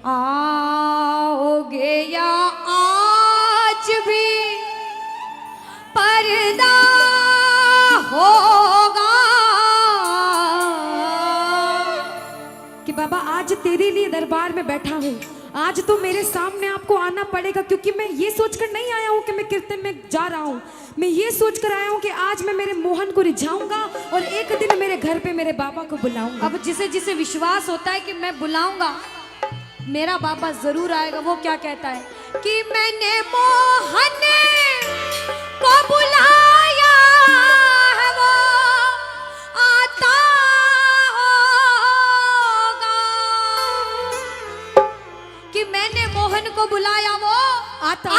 आओगे या आज भी पर्दा होगा कि बाबा आज तेरे लिए दरबार में बैठा हूँ, आज तो मेरे सामने आपको आना पड़ेगा, क्योंकि मैं ये सोचकर नहीं आया हूँ कि मैं कीर्तन में जा रहा हूँ। मैं ये सोचकर आया हूँ कि आज मैं मेरे मोहन को रिझाऊंगा और एक दिन मेरे घर पे मेरे बाबा को बुलाऊंगा। अब जिसे जिसे विश्वास होता है कि मैं बुलाऊंगा मेरा बाबा जरूर आएगा, वो क्या कहता है कि मैंने मोहन को बुलाया है वो आता होगा, कि मैंने मोहन को बुलाया वो आता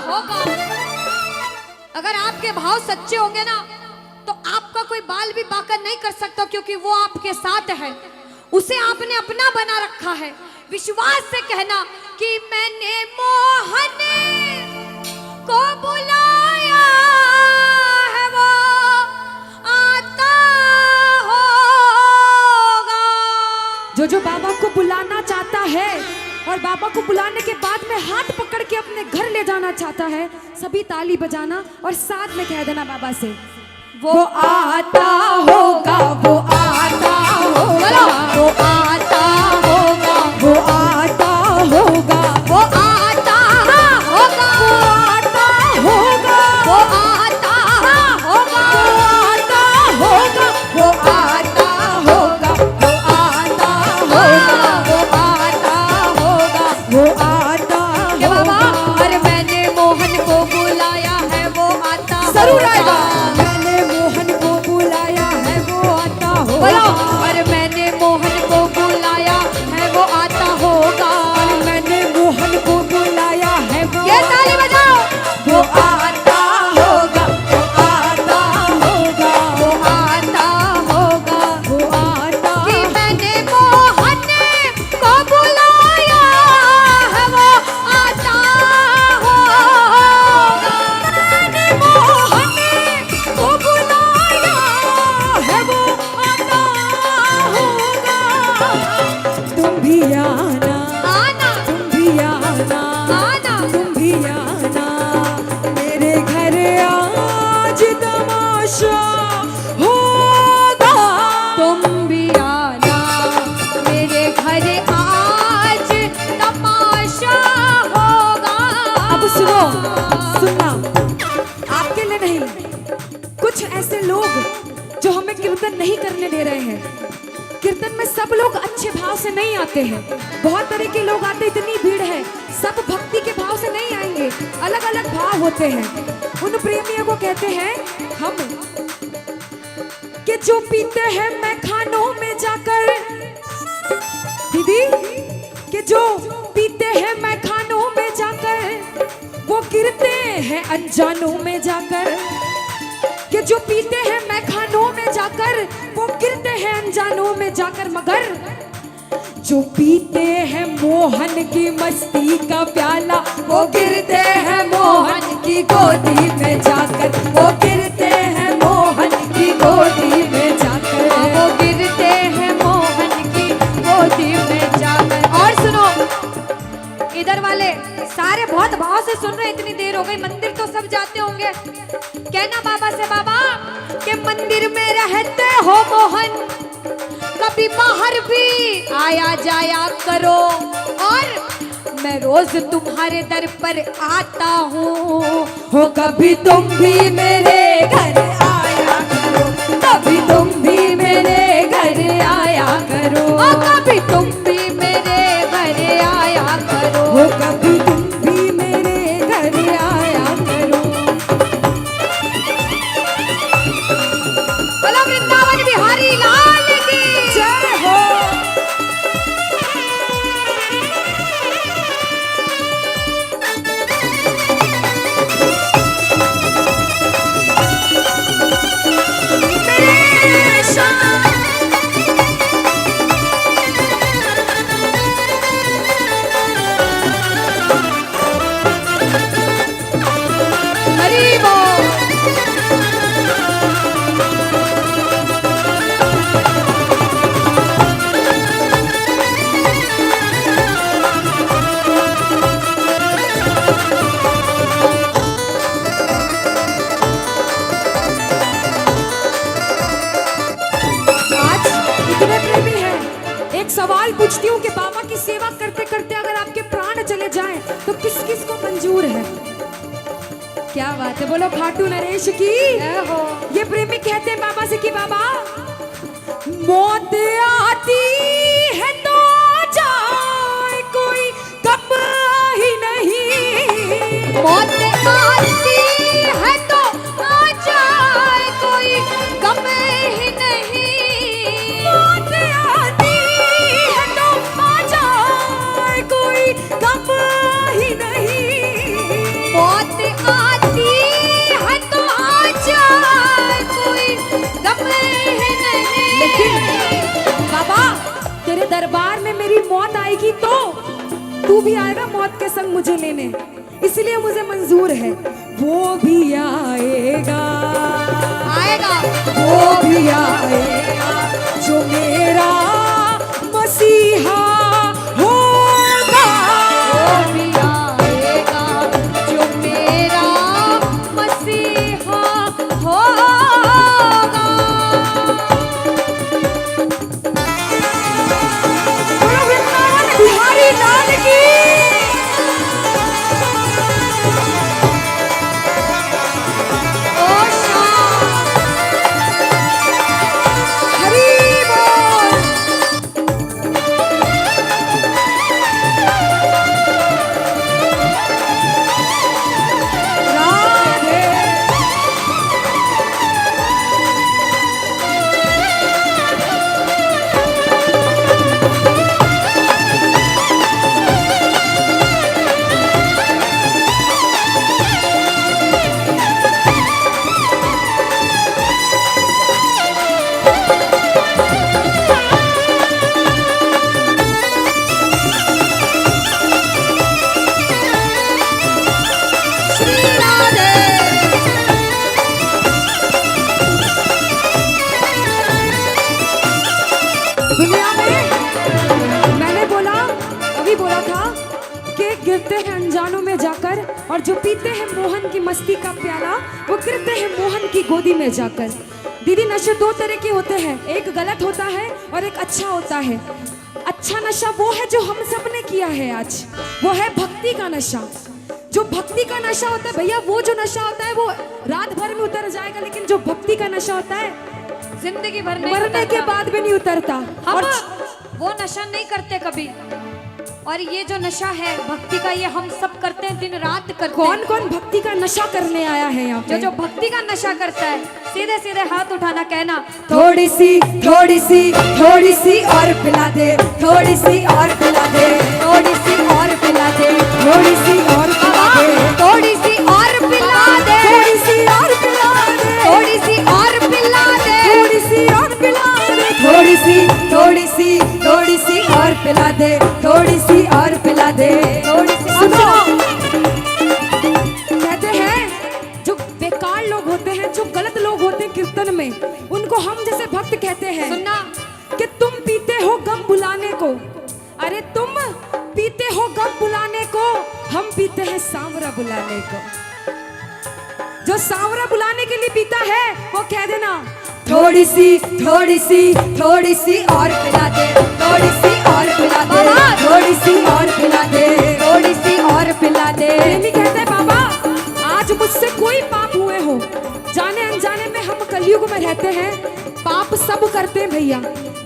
होगा। अगर आपके भाव सच्चे होंगे ना तो आपका कोई बाल भी बाका नहीं कर सकता, क्योंकि वो आपके साथ है, उसे आपने अपना बना रखा है। विश्वास से कहना कि मैंने मोहन को बुलाया है वो आता होगा। जो बाबा को बुलाना चाहता है और बाबा को बुलाने के बाद में हाथ पकड़ के अपने घर ले जाना चाहता है, सभी ताली बजाना और साथ में कह देना बाबा से, वो आता होगा, वो आता होगा, वो आता होगा, वो आता होगा, वो आता होगा, वो आता होगा, वो आता होगा, वो आता होगा, वो आता होगा, वो आता होगा, वो आता के होगा। बाबा अरे मैंने मोहन को बुलाया है वो आता जरूर होगा। आएगा। मैंने मोहन को बुलाया है वो आता होगा। बोलो अरे मैंने मोहन को बुलाया है वो आता होगा। मैंने मोहन को बुलाया है वो, ये ताली बजाओ, वो आता होगा, वो आता होगा, वो आता होगा, वो आता कि मैंने मोहन को बुलाया है वो आता होगा। मैंने मोहन को बुलाया है वो आता होगा। तुम भी आना, आना तुम भी आना, आना तुम भी आना मेरे घर, आज तमाशा होगा। तुम भी आना मेरे घर आज तमाशा होगा। अब सुनो, सुनना, आपके लिए नहीं, कुछ ऐसे लोग जो हमें कीर्तन नहीं करने दे रहे हैं। कीर्तन में सब लोग अच्छे भाव से नहीं आते हैं, बहुत तरह के लोग आते, इतनी भीड़ है, सब भक्ति के भाव से नहीं आएंगे, अलग अलग भाव होते हैं। उन प्रेमियों को कहते हैं हम कि जो पीते हैं मैखानों में जाकर, दीदी, कि जो पीते हैं मैखानों में जाकर वो गिरते हैं अनजानों में जाकर, कि जो पीते हैं मैखानों में जाकर वो गिरते हैं अनजानों में जाकर, मगर जो पीते हैं मोहन की मस्ती का प्याला वो गिरते हैं मोहन की गोदी में जाकर, वो गिरते हैं मोहन की गोदी में जाकर, वो गिरते हैं मोहन की गोदी में जाकर। और सुनो, इधर वाले सारे बहुत भाव से सुन रहे, इतनी देर हो गई, मंदिर तो सब जाते होंगे, कहना बाबा से, बाबा के मंदिर में रहते हो मोहन, कभी बाहर भी आया जाया करो, और मैं रोज तुम्हारे दर पर आता हूँ, हो कभी तुम भी मेरे घर आया करो, कभी तुम भी मेरे घर आया करो, ओ कभी तुम भी मेरे घर आया करो, हो कभी तुम भी मेरे घर आया करो। बोलो वृंदावन बिहारी लाल की जय हो। सवाल पूछती हूँ कि बाबा की सेवा करते करते अगर आपके प्राण चले जाएं तो किस किस को मंजूर है? क्या बात है, बोलो खाटू नरेश की। ये प्रेमी कहते हैं बाबा से कि बाबा मौत आती है तो आ जाए कोई गम ही नहीं, मौत आती है तो आ जाए कोई गम ही नहीं, मौत आती है तो आ जाए कोई गम ही नहीं, मौत आती है तो आ जाए कोई गम ही नहीं। लेकिन बाबा तेरे दरबार में मेरी मौत आएगी तो तू भी आएगा मौत के संग मुझे लेने, इसलिए मुझे मंजूर है। वो भी आएगा, आएगा, वो भी आएगा जो मेरा मसीहा होगा, वो भी आएगा जो मेरा मसीहा होगा। बोलो वृंदावन बिहारी लाल की। ओ शाम हरि बोल। राधे। श्री राधे। दुनिया में मैंने बोला, अभी बोला था कि गिरते हैं अनजानों में जाकर, और जो पीते हैं मोहन की मस्ती का प्याला वो गिरते हैं मोहन की गोदी में जाकर। दीदी नशे दो तरह के होते हैं, एक गलत होता है और एक अच्छा होता है। अच्छा नशा वो है जो हम सब ने किया है आज, वो है भक्ति का नशा। जो भक्ति का नशा होता है भैया, वो जो नशा होता है वो रात भर में उतर जाएगा, लेकिन जो भक्ति का नशा होता है जिंदगी भर नहीं मरने के उतरता। बाद भी नहीं उतरता। हम और वो नशा नहीं करते कभी, और ये जो नशा है भक्ति का, ये हम सब करते हैं, दिन रात करते कौन हैं। कौन भक्ति का नशा करने आया है यहाँ जो पे? जो भक्ति का नशा करता है सीधे सीधे हाथ उठाना, कहना थोड़ी सी थोड़ी सी थोड़ी सी और पिला दे, थोड़ी सी और पिला दे, थोड़ी सी और पिला दे, थोड़ी सी और पिला दे, थोड़ी सी और पिला दे, थोड़ी सी और पिला दे, थोड़ी सी और पिला दे, थोड़ी सी और पिला दे, थोड़ी सी थोड़ी सी थोड़ी सी और पिला दे, थोड़ी सी और पिला दे, थोड़ी सी। सुनो, कहते हैं जो बेकार लोग होते हैं, जो गलत लोग होते हैं कीर्तन में, उनको हम जैसे भक्त कहते हैं सुनना, कि तुम पीते हो गम बुलाने को। अरे तुम पीते हो गम बुलाने को, हम पीते हैं सांवरा बुलाने को। जो सांवरा बुलाने के लिए पीता है वो कह देना थोड़ी सी थोड़ी सी थोड़ी सी और पिला दे, थोड़ी सी और पिला दे, थोड़ी सी और पिला दे, थोड़ी सी और पिला दे। प्रेमी कहते हैं बाबा आज मुझसे कोई पाप हुए हो, जाने अनजाने में हम कलयुग में रहते हैं, पाप सब करते हैं भैया,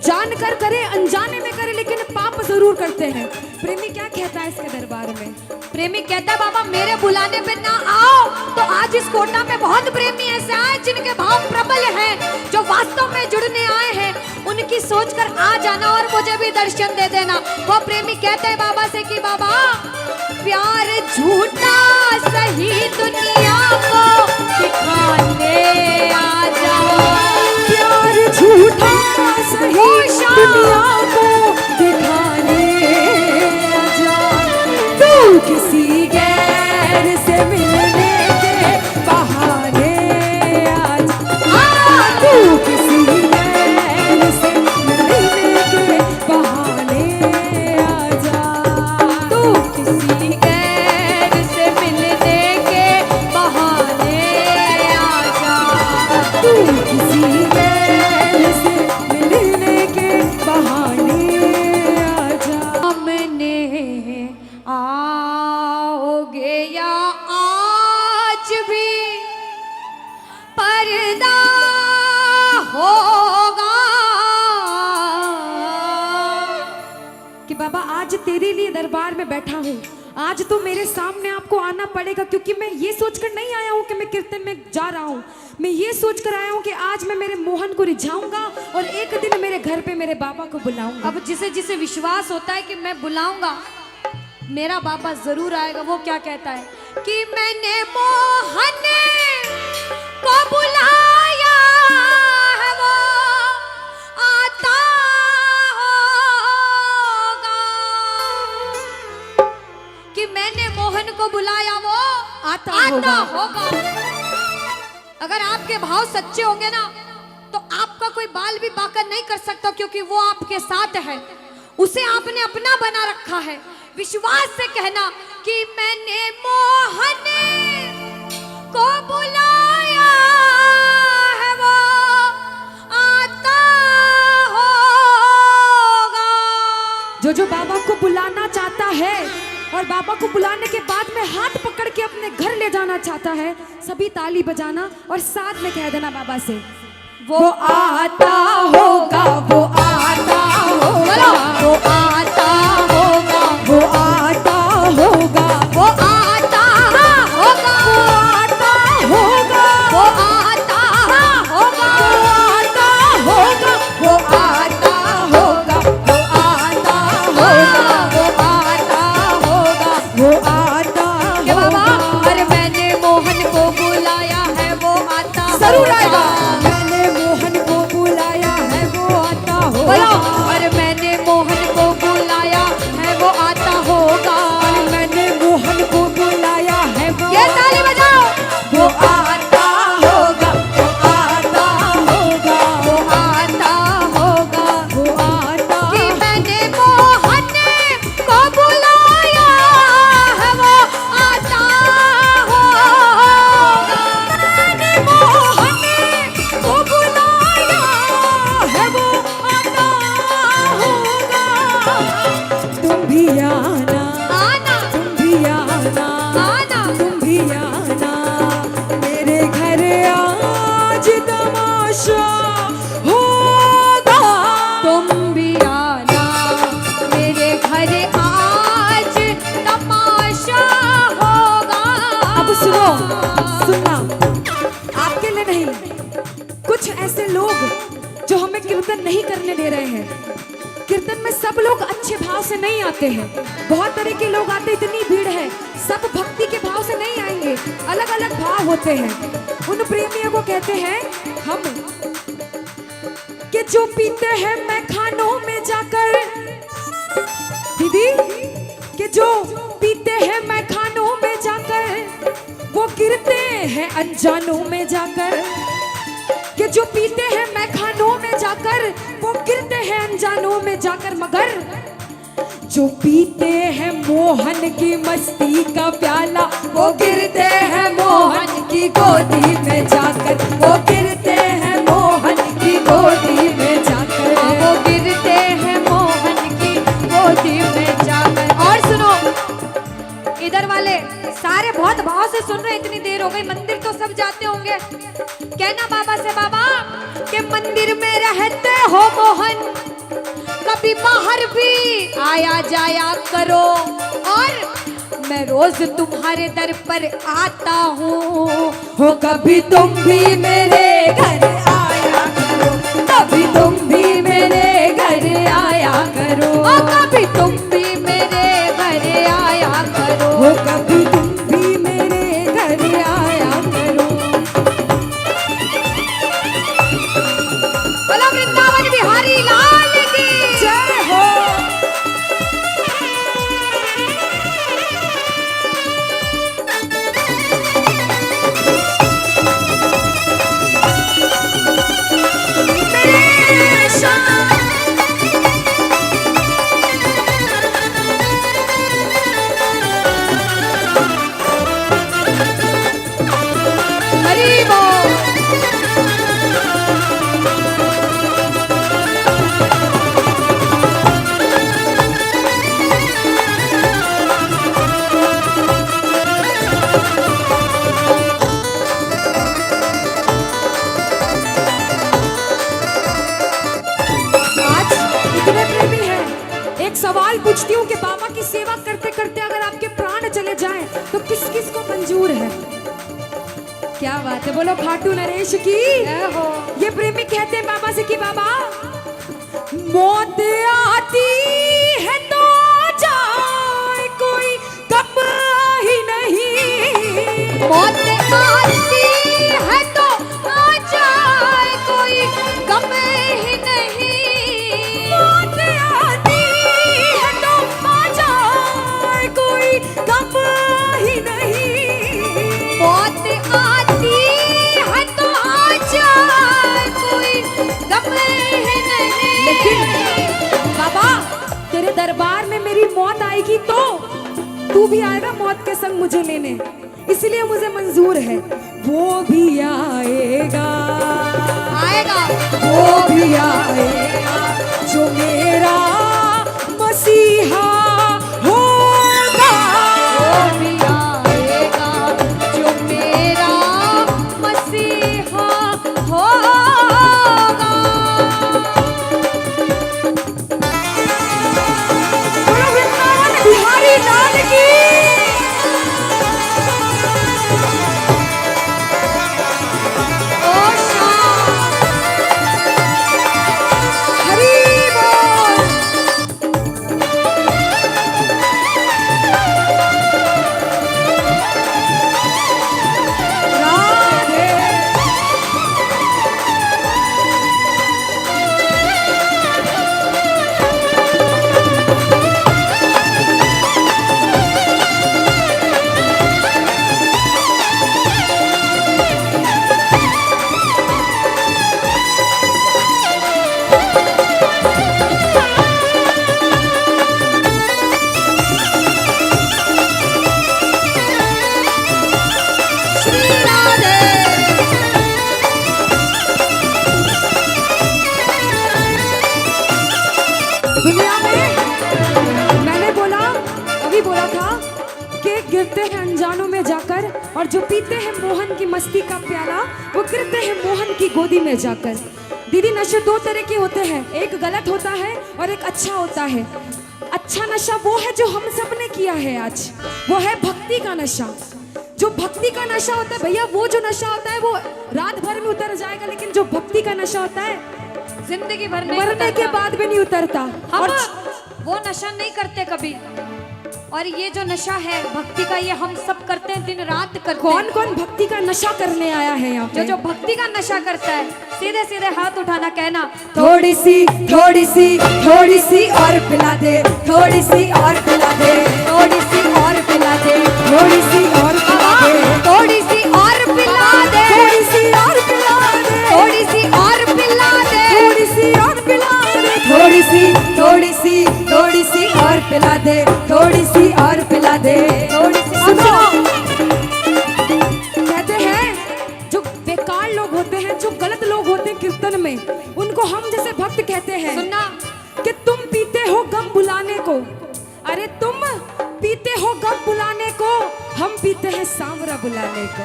जान कर करे अनजाने में करे, लेकिन पाप जरूर करते हैं। प्रेमी क्या कहता है इसके दरबार में? प्रेमी कहता है बाबा मेरे बुलाने पे ना आओ तो आज इस कोटा में बहुत प्रेमी ऐसे आए जिनके भाव प्रबल हैं, जो वास्तव में जुड़ने आए हैं, उनकी सोच कर आ जाना और मुझे भी दर्शन दे देना। वो प्रेमी कहते हैं बाबा से कि बाबा प्यार झूठा सही दुनिया को दिखाने आ जाओ, प्यार झूठा सही दुनिया को दिखाने आ जा, तू किसी गैर से मिलने के बहाने आ जा, तू किसी गैर से मिलने के बहाने आ जा, तू किसी गैर से मिलने के बहाने आ जा, तू किसी गैर से मिलने के बहाने कि बाबा आज तेरे लिए दरबार में बैठा हूँ, आज तो मेरे सामने आपको आना पड़ेगा, क्योंकि मैं ये सोचकर नहीं आया हूँ कि मैं कीर्तन में जा रहा हूँ। मैं ये सोचकर आया हूँ कि आज मैं मेरे मोहन को रिझाऊंगा और एक दिन मेरे घर पे मेरे बाबा को बुलाऊंगा। अब जिसे जिसे विश्वास होता है कि मैं बुलाऊंगा मेरा बाबा जरूर आएगा, वो क्या कहता है कि मैंने मोहन को बुलाया है वो आता होगा, कि मैंने मोहन को बुलाया वो आता होगा। अगर आपके भाव सच्चे होंगे ना तो आपका कोई बाल भी बाका नहीं कर सकता, क्योंकि वो आपके साथ है, उसे आपने अपना बना रखा है। विश्वास से कहना कि मैंने मोहन को बुलाया है वो आता होगा। जो बाबा को बुलाना चाहता है और बाबा को बुलाने के बाद में हाथ पकड़ के अपने घर ले जाना चाहता है, सभी ताली बजाना और साथ में कह देना बाबा से, वो आता होगा, वो आता होगा, वो आता होगा, वो आता होगा, वो आता होगा, वो आता होगा, वो आता होगा, वो आता होगा, वो आता होगा, वो आता होगा, वो आता कि बाबा होगा। अरे मैंने मोहन को बुलाया है वो आता जरूर आएगा। होगा। मैंने मोहन को बुलाया है वो आता होगा। बोलो अरे मैंने मोहन को बुलाया है वो आता होगा। मैंने मोहन को बुलाया है वो ये ताली बजाओ। वो आता होगा, वो आता होगा, वो आता होगा, वो आता कि मैंने मोहन को बुलाया है वो आता होगा। मैंने मोहन को बुलाया है वो आता होगा। तुम भी आना, आना तुम भी आना, आना तुम भी आना मेरे घर, आज तमाशा होगा। तुम भी आना मेरे घर, आज तमाशा होगा। अब सुनो, सुनना, आपके लिए नहीं, कुछ ऐसे लोग जो हमें कीर्तन नहीं करने दे रहे हैं। कीर्तन में सब लोग अच्छे भाव से नहीं आते हैं, बहुत तरह के लोग आते, इतनी भीड़ है, सब भक्ति के भाव से नहीं आएंगे, अलग अलग भाव होते हैं। उन प्रेमियों को कहते हैं हम कि जो पीते हैं मैं खानों में जाकर, दीदी, कि जो पीते हैं मैं खानों में जाकर, वो गिरते हैं अनजानों में जाकर, कि जो पीते हैं मैं खानों में जाकर, वो गिरते हैं अनजानों में जाकर, मगर जो पीते हैं मोहन की मस्ती का प्याला, वो गिरते हैं मोहन की गोदी में जाकर, वो गिरते हैं मोहन की गोदी में जाकर, वो गिरते हैं मोहन की गोदी में जाकर। और सुनो, इधर वाले सारे बहुत भाव से सुन रहे, इतनी देर हो गई, मंदिर तो सब जाते होंगे। कहना बाबा से, बाबा के मंदिर में रहते हो मोहन, कभी बाहर भी आया जाया करो, और मैं रोज तुम्हारे दर पर आता हूँ, हो कभी तुम भी मेरे घर आया करो, कभी तुम भी मेरे घर आया करो, ओ कभी तुम भी मेरे घर आया करो। हो कभी तुम भी मेरे घर आया करो। बोलो वृंदावन बिहारी लाल की जय हो। सवाल पूछती हूँ कि बाबा की सेवा करते करते अगर आपके प्राण चले जाएं तो किस किस को मंजूर है? क्या बात है, बोलो खाटू नरेश की। ये प्रेमी कहते हैं बाबा से कि बाबा मौत आती है तो जाए कोई गम ही नहीं, मौत आती है तो आ जाए कोई गम ही नहीं, मौत आती है तो आ जाए कोई गम ही नहीं, मौत आती है तो आ जाए कोई गम ही नहीं। लेकिन बाबा तेरे दरबार में मेरी मौत आएगी तो तू भी आएगा मौत के संग मुझे लेने, इसलिए मुझे मंजूर है। वो भी आएगा, आएगा वो भी आएगा जो मेरा मसीहा होगा, वो भी आएगा जो मेरा मसीहा होगा। बोलो वृंदावन बिहारी लाल की। ओ शाम हरि बोल। राधे श्री राधे। दुनिया में मैंने बोला, अभी बोला था कि गिरते हैं अनजानों में जाकर, और जो पीते हैं मोहन की मस्ती का प्याला वो गिरते हैं मोहन की गोदी में जाकर। दीदी नशे दो तरह के होते हैं, एक गलत होता है और एक अच्छा होता है। अच्छा नशा वो है जो हम सब ने किया है आज, वो है भक्ति का नशा। जो भक्ति का नशा होता है भैया, वो जो नशा होता है वो रात भर में उतर जाएगा, लेकिन जो भक्ति का नशा होता है जिंदगी भर नहीं मरने के उतरता। बाद भी नहीं उतरता। हम और वो नशा नहीं करते कभी, और ये जो नशा है भक्ति का ये हम सब करते हैं, दिन रात करते हैं। कौन कौन भक्ति का नशा करने आया है यहाँ जो पे? जो भक्ति का नशा करता है सीधे सीधे हाथ उठाना, कहना थोड़ी सी थोड़ी सी थोड़ी सी और पिला दे, थोड़ी सी और पिला दे, थोड़ी सी और पिला दे, थोड़ी सी और पिला दे, थोड़ी सी और पिला दे, थोड़ी सी और पिला दे, थोड़ी सी और पिला दे, थोड़ी सी और पिला दे, थोड़ी सी थोड़ी सी थोड़ी सी और पिला दे, थोड़ी सी और पिला दे, थोड़ी सी। सुनो, कहते हैं जो बेकार लोग होते हैं, जो गलत लोग होते हैं कीर्तन में, उनको हम जैसे भक्त कहते हैं सुनना कि तुम पीते हो गम बुलाने को। अरे तुम पीते हो गम बुलाने को, हम पीते हैं सांवरा बुलाने को।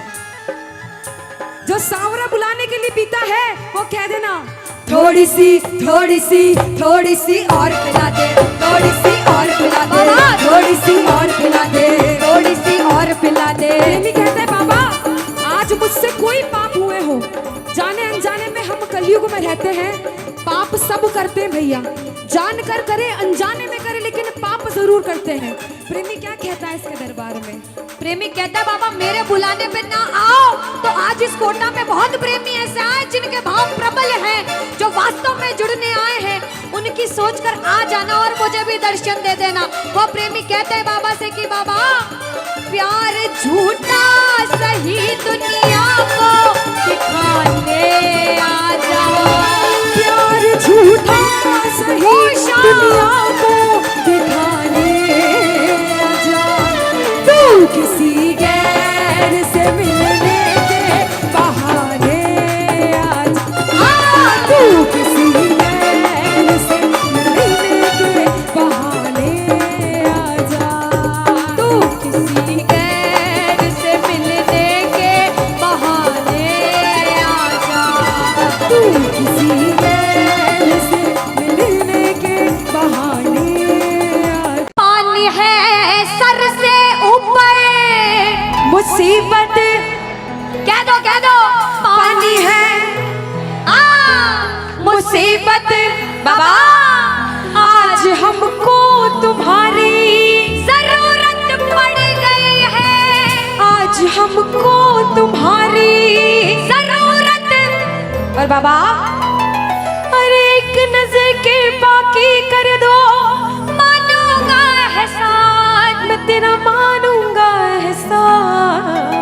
जो सांवरा बुलाने के लिए पीता है वो कह देना थोड़ी सी थोड़ी सी थोड़ी सी और पिला दे, थोड़ी सी और पिला दे, थोड़ी सी और पिला दे, थोड़ी सी और पिला दे। प्रेमी कहते हैं बाबा आज मुझसे कोई पाप हुए हो, जाने अनजाने में हम कलयुग में रहते हैं, पाप सब करते हैं भैया, जान कर करे अनजाने में करे, लेकिन पाप जरूर करते हैं। प्रेमी क्या कहता है इसके दरबार में? प्रेमी कहता है बाबा मेरे बुलाने पे ना आओ तो आज इस कोटा में बहुत प्रेमी ऐसे आए जिनके भाव प्रबल हैं, जो वास्तव में जुड़ने आए हैं, उनकी सोचकर आ जाना और मुझे भी दर्शन दे देना। वो प्रेमी कहते हैं बाबा से कि बाबा प्यार झूठा सही दुनिया को दिखाने आ जाओ, प्यार झूठा सही दुनिया को दिखाने आ जा, तू किसी गैर से मिलने के बहाने आ जा, तू किसी गैर से मिलने के बहाने आ जा, तू किसी गैर से मिलने के मुसीबत कह दो पानी है, मुसीबत बाबा आज हमको तुम्हारी जरूरत पड़ गई है, आज हमको तुम्हारी जरूरत। और बाबा अरे एक नजर के बाकी कर दो, मानूंगा एहसान, मैं तेरा मानूंगा एहसान।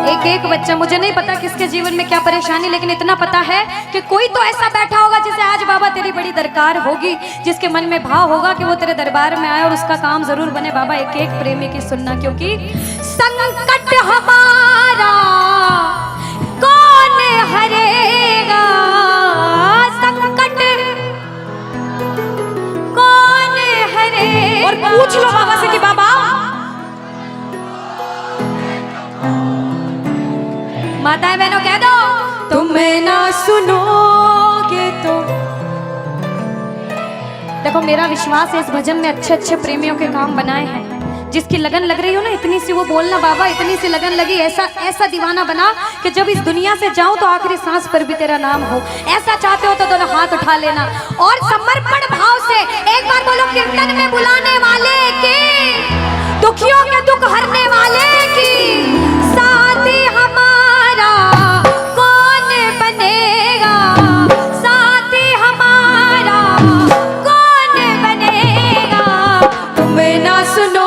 एक एक बच्चा, मुझे नहीं पता किसके जीवन में क्या परेशानी, लेकिन इतना पता है कि कोई तो ऐसा बैठा होगा जिसे आज बाबा तेरी बड़ी दरकार होगी, जिसके मन में भाव होगा कि वो तेरे दरबार में आए और उसका काम जरूर बने। बाबा एक एक प्रेमी की सुनना, क्योंकि संकट हमारा कौन हरेगा, संकट कौन हरेगा। और पूछ लो बाबा से कि बाबा माताएं बहनों कह दो, तुम्हें ना सुनोगे तो। देखो मेरा विश्वास है इस भजन में अच्छे अच्छे प्रेमियों के काम बनाए हैं। जिसकी लगन लग रही हो ना, इतनी सी वो बोलना बाबा, इतनी सी लगन लगी, ऐसा ऐसा दीवाना बना कि जब इस दुनिया से जाऊं तो आखिरी सांस पर भी तेरा नाम हो। ऐसा चाहते हो तो दोनों हाथ उठा लेना और समर्पण भाव से एक बार बोलो, कीर्तन में बुलाने वाले के, दुखियों के दुख हरने वाले की, साथी हमारा कौन बनेगा, साथी हमारा कौन बनेगा। तुम्हें ना सुनो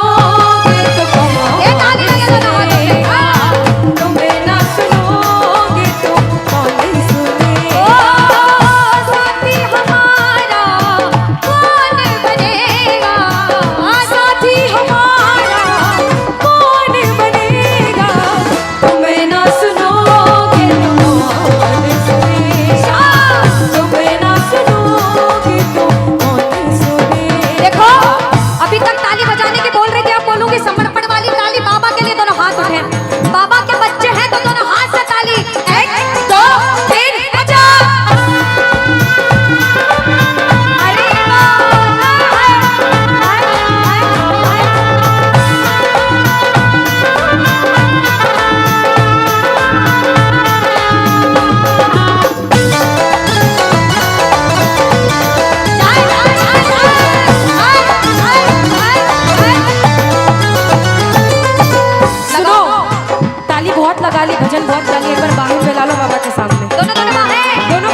भजन बहुत गाली। एक बार बाहें फैला लो बाबा के सामने, दोनों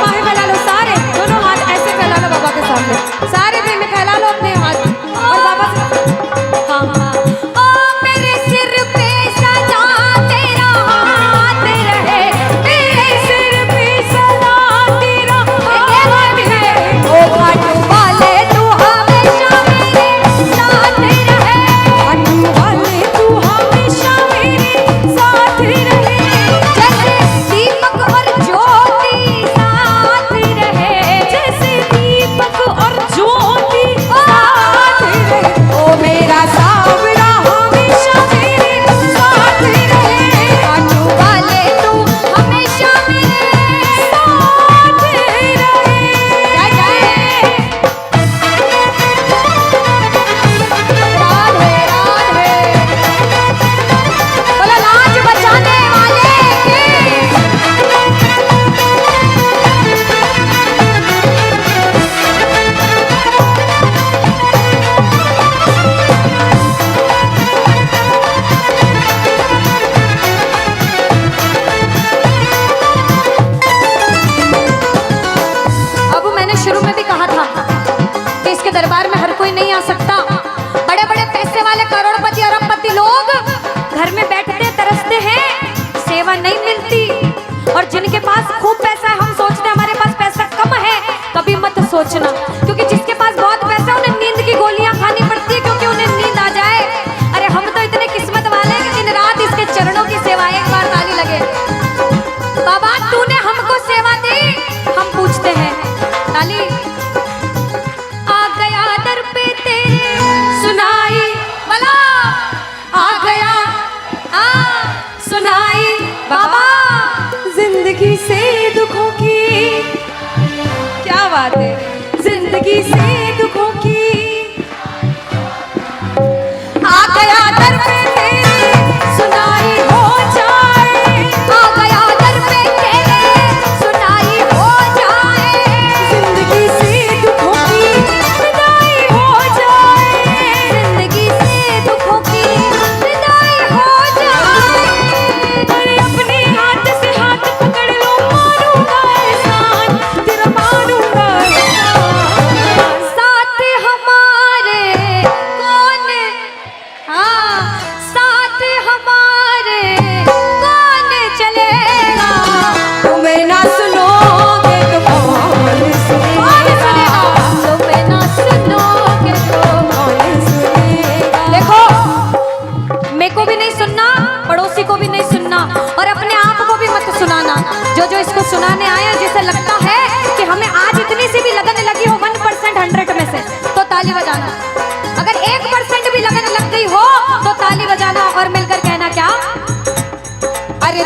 बाहें फैला लो, सारे दोनों हाथ ऐसे फैला लो बाबा के सामने, सारे प्रेमी फैला लो अपने हाथ और बाबा से हाँ हाँ। ओ मेरे सिर पे सदा तेरा हाथ रहे, मेरे सिर पे सदा तेरा हाथ रहे, ओ घाटू वाले तू हमेशा मेरे साथ रहे, घाटू वाले तू हमेशा मेरे साथ रहे, जैसे दीपक और ज्योति साथ रहे, जैसे दीपक और ज्योति साथ रहे, ओ मेरा सावरा हमेशा मेरे साथ रहे, घाटू वाले तू हमेशा मेरे साथ रहे। जय जय राधे राधे। बोलो लाज बचाने वाले के। अब मैंने शुरू में भी कहा था कि इसके दरबार में हर कोई नहीं आ सकता। बड़े बड़े पैसे वाले करोड़पति अरबपति लोग घर में बैठते तरसते हैं, सेवा नहीं मिलती। और जिनके पास खूब पैसा है, हम सोचते हैं हमारे पास पैसा कम है, कभी मत सोचना, क्योंकि जिसके पास बहुत पैसा है उन्हें नींद की गोलियां खानी पड़ती है, क्योंकि उन्हें नींद आ जाए। अरे हम तो इतने किस्मत वाले हैं कि दिन रात इसके चरणों की सेवा। एक बार ताली लगे। बाबा तूने हमको सेवा दी, हम पूछते हैं ताली। आ गया दर पे तेरे सुनाई वाला, आ गया आ सुनाई बाबा, जिंदगी से दुखों की, क्या बात है, जिंदगी से दुखों की, आ गया दर पे तेरे सुनाई हो जाए,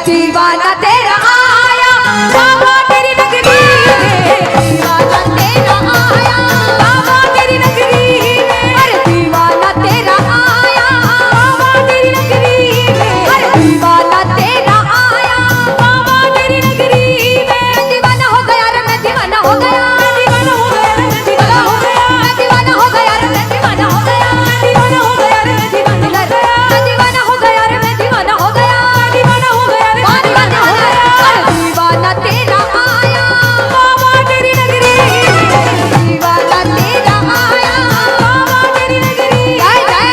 दीवाना तेरा आया बाबा तेरी नगरी में, दीवाना तेरा आया बाबा तेरी नगरी में, अरे दीवाना तेरा आया बाबा तेरी नगरी में, अरे दीवाना तेरा आया बाबा तेरी नगरी में। दीवाना हो गया रे मैं दीवाना हो गया, दीवाना हो गया रे मैं दीवाना हो गया, दीवाना हो गया रे मैं दीवाना हो गया, दीवाना हो गया रे मैं दीवाना हो गया, दीवाना हो गया रे मैं दीवाना हो गया, दीवाना हो गया रे मैं दीवाना हो गया। अरे दीवाना तेरा आया बाबा तेरी नगरी में, दीवाना तेरा आया बाबा तेरी नगरी। जय जय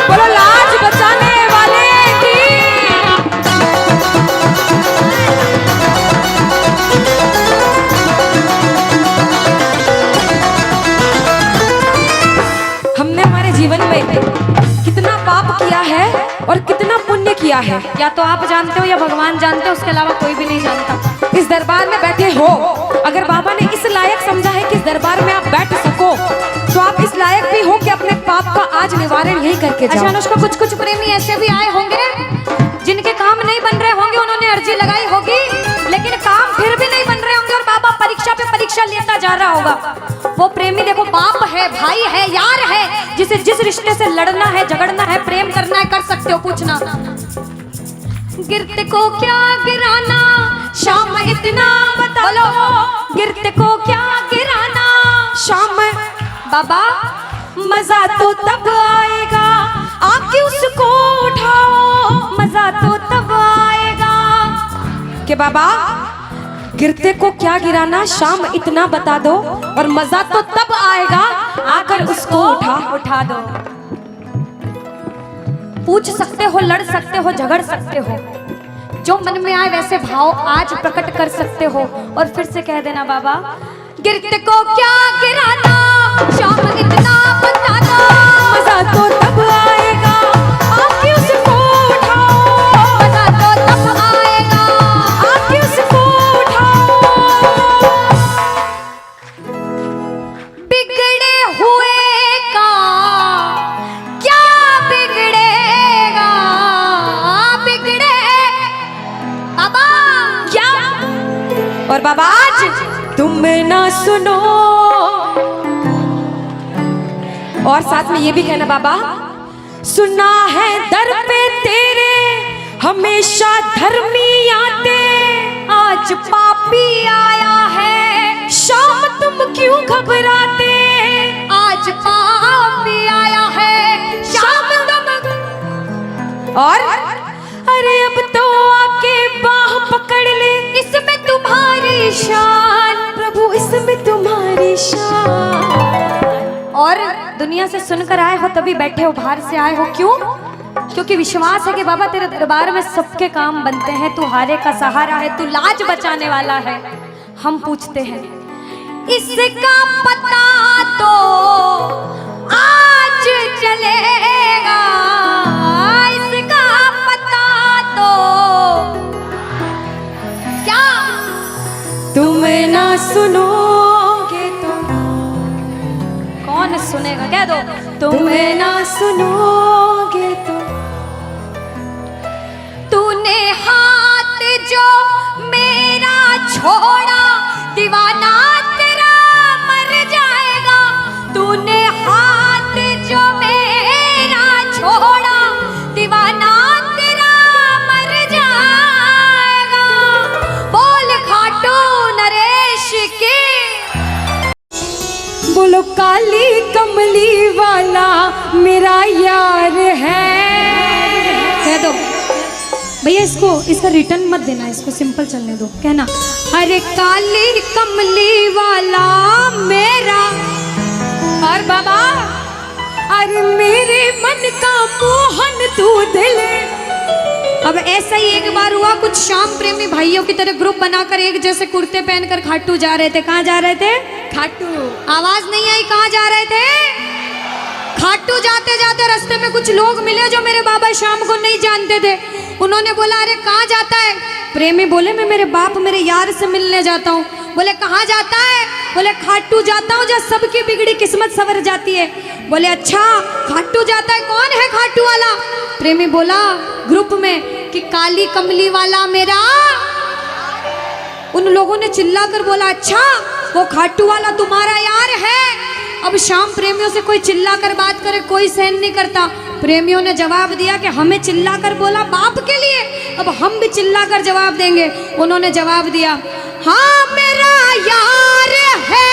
बोलो लाज बचाने वाले की। हमने हमारे जीवन में कितना पाप किया है और कितना पुण्य किया है, या तो आप जानते हो या भगवान जानते हो, उसके अलावा कोई भी नहीं जानता। इस दरबार में बैठे हो, अगर बाबा ने इस लायक समझा है कि इस दरबार में आप बैठ सको, तो आप इस लायक भी हो कि अपने पाप का आज निवारण यही करके अच्छा जाओ। अनुष्का, कुछ कुछ प्रेमी ऐसे भी आए होंगे जिनके काम नहीं बन रहे होंगे, उन्होंने अर्जी लगाई होगी लेकिन काम फिर भी नहीं बन रहे होंगे और बाबा परीक्षा पे परीक्षा लेता जा रहा होगा। वो प्रेमी देखो, बाप है, भाई है, यार है, जिसे जिस रिश्ते से लड़ना है, झगड़ना है, प्रेम करना है, कर सकते हो। पूछना गिरते को क्या गिराना शाम इतना बता लो, गिरते को क्या गिराना शाम में बाबा मजा तो तब आएगा आके उसको उठाओ, मजा तो तब आएगा कि बाबा गिरते को क्या गिराना शाम इतना बता दो, और मजा तो तब आएगा आकर उसको उठा दो। पूछ सकते हो, लड़ सकते हो, झगड़ सकते हो, जो मन में आए वैसे भाव आज प्रकट कर सकते हो और फिर से कह देना बाबा गिरते को क्या गिराना शाम इतना बता दो, मजा तो तब आएगा आके उसको उठाओ, मजा तो तब आएगा आके उसको उठाओ। बिगड़े हुए का क्या बिगड़ेगा, बिगड़े बाबा क्या और बाबा आज तुम ना सुनो, और साथ में ये भी कहना बाबा, सुना है दर पे तेरे हमेशा धर्मी आते, आज पापी आया है शाम तुम क्यों घबराते, आज पापी आया है शाम तुम, और अरे अब तो आके बाह पकड़ ले, इसमें तुम्हारी शान प्रभु इसमें तुम्हारी शान। और दुनिया से सुनकर आए हो तभी बैठे हो, बाहर से आए हो क्यों? क्योंकि विश्वास है कि बाबा तेरे दरबार में सबके काम बनते हैं, तू हारे का सहारा है, तू लाज बचाने वाला है। हम पूछते हैं इसका पता तो आज चलेगा, इसका पता तो क्या तुम ना सुनोगे तो कौन सुनेगा, कह दो तुम ना सुनोगे तो तूने हाथ जो मेरा छोड़ा दीवाना तेरा मर जाएगा, तूने हाथ जो मेरा छोड़ा दीवाना तेरा मर जाएगा। बोल खाटू नरेश की, बोलो काली कमली वाला मेरा यार है। कह दो भैया, इसको इसका रिटर्न मत देना, इसको सिंपल चलने दो। कहना अरे काली कमली वाला मेरा, और बाबा अरे मेरे मन का मोहन तू दिल। अब ऐसा ही एक बार हुआ, कुछ शाम प्रेमी भाइयों की तरह ग्रुप बनाकर एक जैसे कुर्ते पहनकर खाटू जा रहे थे। कहाँ जा रहे थे? खाटू। आवाज नहीं आई, कहाँ जा रहे थे? खाटू। जाते जाते रास्ते में कुछ लोग मिले जो मेरे बाबा शाम को नहीं जानते थे। उन्होंने बोला अरे कहाँ जाता है? प्रेमी बोले मैं मेरे बाप मेरे यार से मिलने जाता हूँ। बोले कहाँ जाता है? बोले खाटू जाता हूँ, जहाँ सबकी बिगड़ी किस्मत संवर जाती है। बोले अच्छा खाटू जाता है, कौन है खाटू वाला? प्रेमी बोला ग्रुप में कि काली कमली वाला मेरा। उन लोगों ने चिल्ला कर बोला अच्छा वो खाटू वाला तुम्हारा यार है। अब शाम प्रेमियों से कोई चिल्ला कर बात करे कोई सहन नहीं करता। प्रेमियों ने जवाब दिया कि हमें चिल्ला कर बोला बाप के लिए, अब हम भी चिल्ला कर जवाब देंगे। उन्होंने जवाब दिया हाँ मेरा यार है,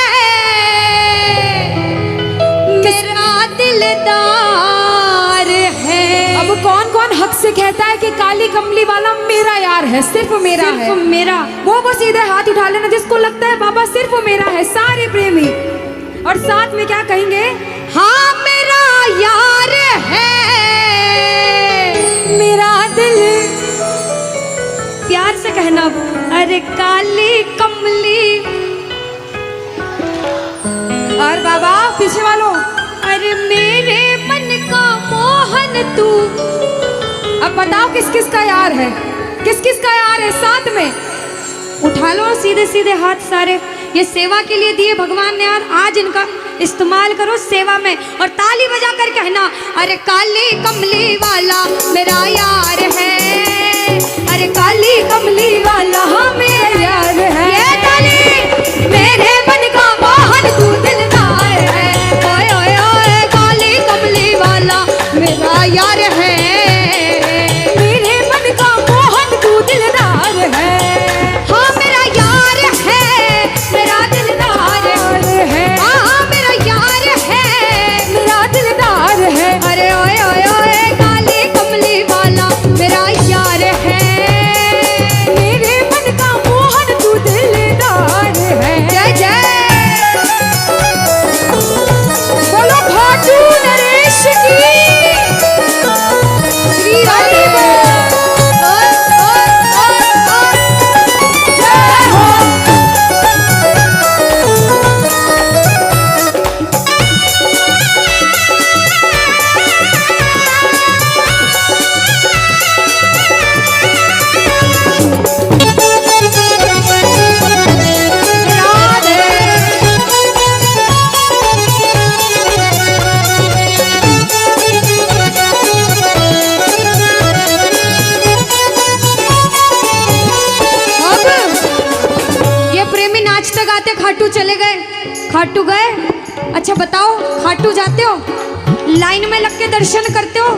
मेरा दिलदार है। अब कौन कौन हक से कहता है कि काली कमली वाला मेरा यार है, सिर्फ मेरा है, सिर्फ मेरा। वो सीधे हाथ उठा लेना जिसको लगता है बाबा सिर्फ मेरा है। सारे प्रेमी और साथ में क्या कहेंगे? हाँ मेरा यार है, मेरा दिल। प्यार से कहना अरे काली कमली। और बाबा पीछे वालों अरे मेरे मन का मोहन तू। अब बताओ किस किस का यार है, किस किस का यार है? साथ में उठा लो सीधे सीधे हाथ सारे। ये सेवा के लिए दिए भगवान ने यार, आज इनका इस्तेमाल करो सेवा में। और ताली बजा कर कहना अरे काली कमली वाला मेरा यार है, अरे काली कमली वाला हाँ मेरा यार है। ये ताली मेरे मन का मोहन तू दिलदार है। ओए ओए ओए काली कमली वाला मेरा यार है, मेरे मन का मोहन तू दिलदार है। हाँ मेरा यार है, मेरा दिलदार है। हाँ मेरा यार है, मेरा दिलदार है। अरे ओए ओए ओए काली कमली वाला मेरा यार है, मेरे मन का मोहन तू दिलदार है। जय जय बोलो खाटू नरेश की श्री राधे जय हो। नाचते गाते खाटू चले गए। खाटू गए, अच्छा बताओ खाटू जाते हो लाइन में लग के दर्शन करते हो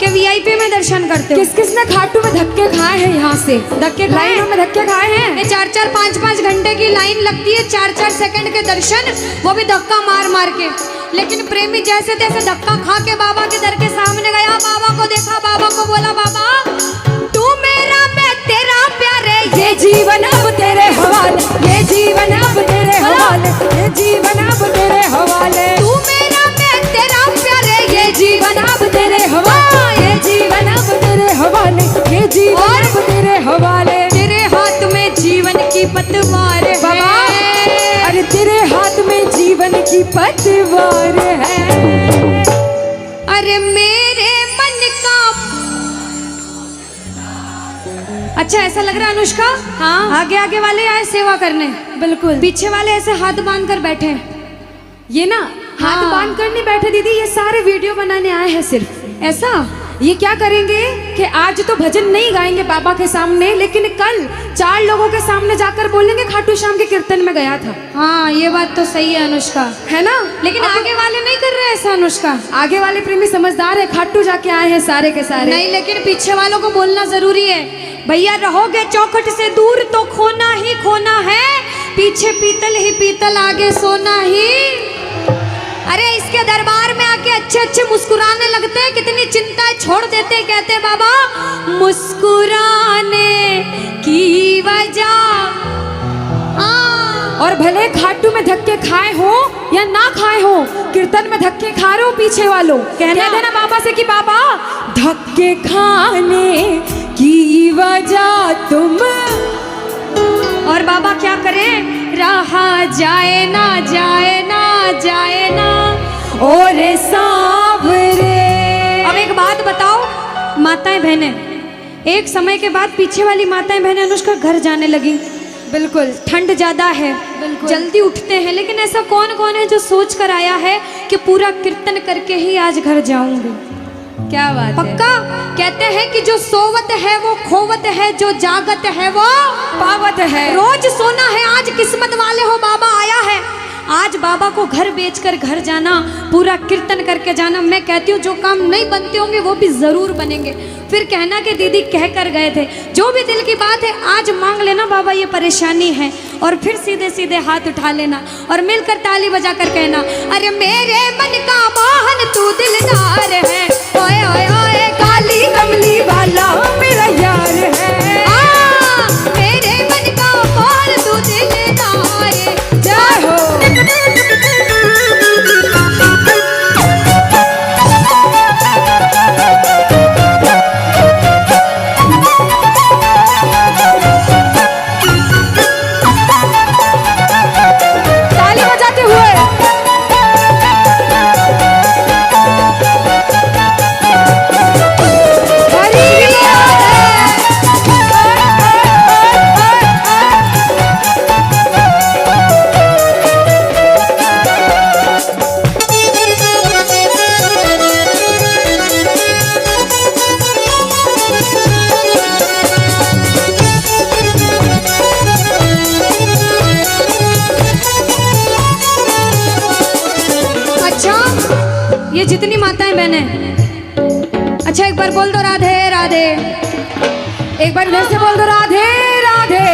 कि वीआईपी में दर्शन करते हो? किस किस ने खाटू में धक्के खाए हैं? यहाँ से धक्के लाइनों में धक्के खाए हैं। ये 4-4 5-5 घंटे की लाइन लगती है, 4-4 सेकंड के दर्शन, वो भी धक्का मार मार के। लेकिन प्रेमी जैसे तैसे धक्का खा के बाबा के दर के सामने गया, बाबा को देखा, बाबा को बोला बाबा तू मेरा मैं तेरा प्यारे, ये जीवन अब तेरे हवाले, ये जीवन अब तेरे हवाले, ये जीवन अब तेरे हवाले। तू मेरा मैं तेरा प्यारे, ये जीवन अब तेरे हवाले, ये जीवन अब तेरे हवाले, ये जीवन अब तेरे हवाले। तेरे हाथ में जीवन की पतवार है बाबा, अरे तेरे हाथ में जीवन की पतवार है। अरे मेरे मन का। अच्छा ऐसा लग रहा है अनुष्का? हाँ। आगे आगे वाले आए सेवा करने, बिल्कुल। पीछे वाले ऐसे हाथ बांध कर बैठे हैं। ये ना हाथ हाँ। बांध कर नहीं बैठे दीदी, ये सारे वीडियो बनाने आए हैं सिर्फ। ऐसा ये क्या करेंगे कि आज तो भजन नहीं गाएंगे बाबा के सामने, लेकिन कल 4 लोगों के सामने जाकर बोलेंगे खाटू श्याम के कीर्तन में गया था। हाँ ये बात तो सही है अनुष्का, है ना? लेकिन आगे वाले नहीं कर रहे ऐसा अनुष्का। आगे वाले प्रेमी समझदार है, खाटू जाके आए हैं सारे के सारे। नहीं, लेकिन पीछे वालों को बोलना जरूरी है। भैया रहोगे चौखट से दूर तो खोना ही खोना है, पीछे पीतल ही पीतल आगे सोना ही। अरे इसके दरबार में आके अच्छे अच्छे मुस्कुराने लगते हैं, कितनी चिंताएं छोड़ देते, कहते बाबा मुस्कुराने की वजह। और भले खाटू में धक्के खाए हो या ना खाए हो, कीर्तन में धक्के खा रहे हो पीछे वालों, कहना देना बाबा से कि बाबा धक्के खाने की वजह तुम। और बाबा क्या करें? रहा जाए ना जाए ना जाए ना और सांवरे। अब एक बात बताओ माताएं बहनें, एक समय के बाद पीछे वाली माताएं बहनें अनुष्का घर जाने लगी। बिल्कुल। ठंड ज्यादा है, बिल्कुल। जल्दी उठते हैं, लेकिन ऐसा कौन कौन है जो सोच कर आया है कि पूरा कीर्तन करके ही आज घर जाऊंगी। क्या बात है। पक्का कहते हैं कि जो सोवत है वो खोवत है, जो जागत है वो पावत है। रोज सोना है, आज किस्मत वाले हो, बाबा आया है। आज बाबा को घर बेचकर घर जाना, पूरा कीर्तन करके जाना। मैं कहती हूँ जो काम नहीं बनते होंगे वो भी जरूर बनेंगे। फिर कहना कि दीदी कह कर गए थे, जो भी दिल की बात है आज मांग लेना बाबा ये परेशानी है, और फिर सीधे सीधे हाथ उठा लेना और मिलकर ताली बजा कर कहना, अरे मेरे मन का मोहन तू दिलदार है, ओए ओए ओए काली कमली वाला मेरा यार है। मेरे मन का मोहन तू दिलदार है। जय हो। ताली बजाते हुए ये जितनी माताएं बहनें, अच्छा एक बार बोल दो राधे राधे। एक बार इधर से बोल दो राधे राधे।